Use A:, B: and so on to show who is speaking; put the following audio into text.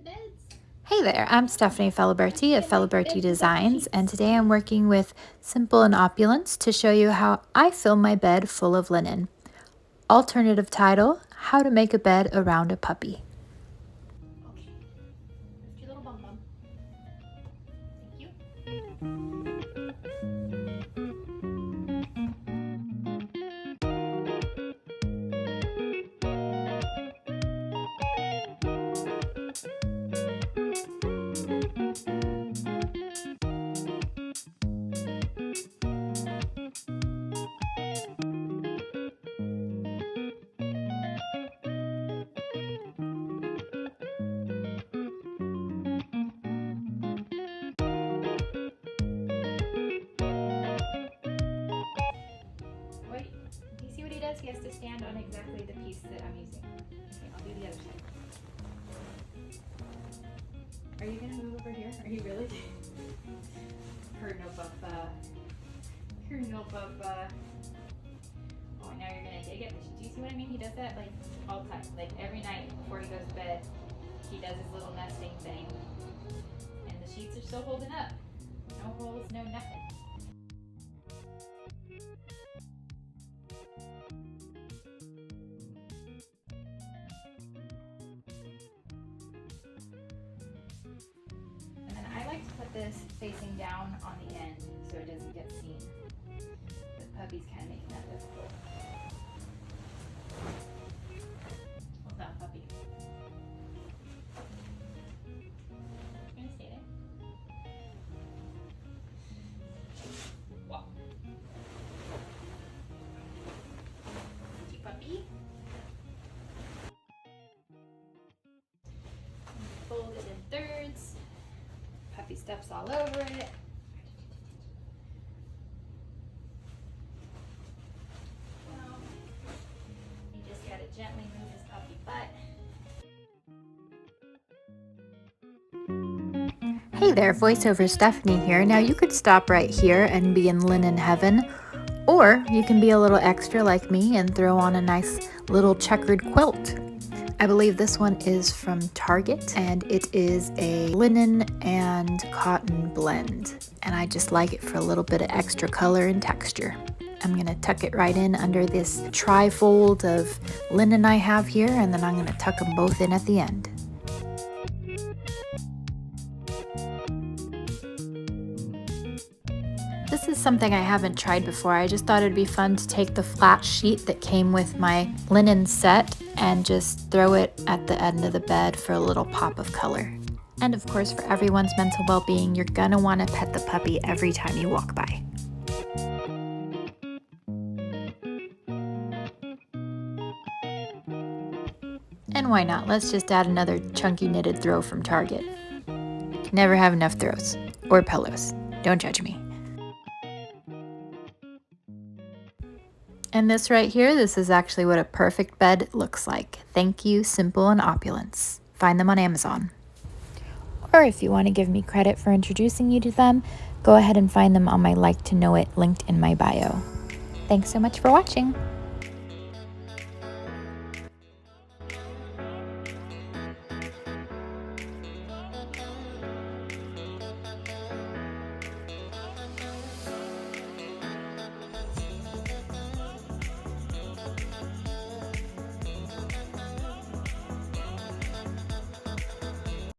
A: Hey there, I'm Stephanie Feliberti of Feliberti Designs, and today I'm working with Simple Opulence to show you how I fill my bed full of linen. Alternative title, How to Make a Bed Around a Puppy.
B: Okay. Lift your little bum bum. Thank you. Wait, do you see what he does? He has to stand on exactly the piece that I'm using. Okay, I'll do the other side. Are you gonna move over here? Are you really? Her no papa. Her no papa. Oh, now you're gonna dig it. Do you see what I mean? He does that like all the time. Like every night before he goes to bed, he does his little nesting thing. And the sheets are still holding up. No holes, no nothing. And then I like to put this facing down on the end so it doesn't get seen. The puppy's kind of making that difficult. Hold on, puppy. You're gonna stay there? Walk. Thank you, puppy. Fold it in thirds. Puppy steps all over it. Well, you just gotta gently move his puppy butt.
A: Hey there, voiceover Stephanie here. Now you could stop right here and be in linen heaven, or you can be a little extra like me and throw on a nice little checkered quilt. I believe this one is from Target, and it is a linen and cotton blend, and I just like it for a little bit of extra color and texture. I'm gonna tuck it right in under this tri-fold of linen I have here, and then I'm gonna tuck them both in at the end. This is something I haven't tried before. I just thought it'd be fun to take the flat sheet that came with my linen set and just throw it at the end of the bed for a little pop of color. And of course, for everyone's mental well-being, you're gonna wanna pet the puppy every time you walk by. And why not? Let's just add another chunky knitted throw from Target. Never have enough throws or pillows. Don't judge me. And this right here, this is actually what a perfect bed looks like. Thank you, Simple Opulence. Find them on Amazon. Or if you want to give me credit for introducing you to them, go ahead and find them on my Like to Know It linked in my bio. Thanks so much for watching.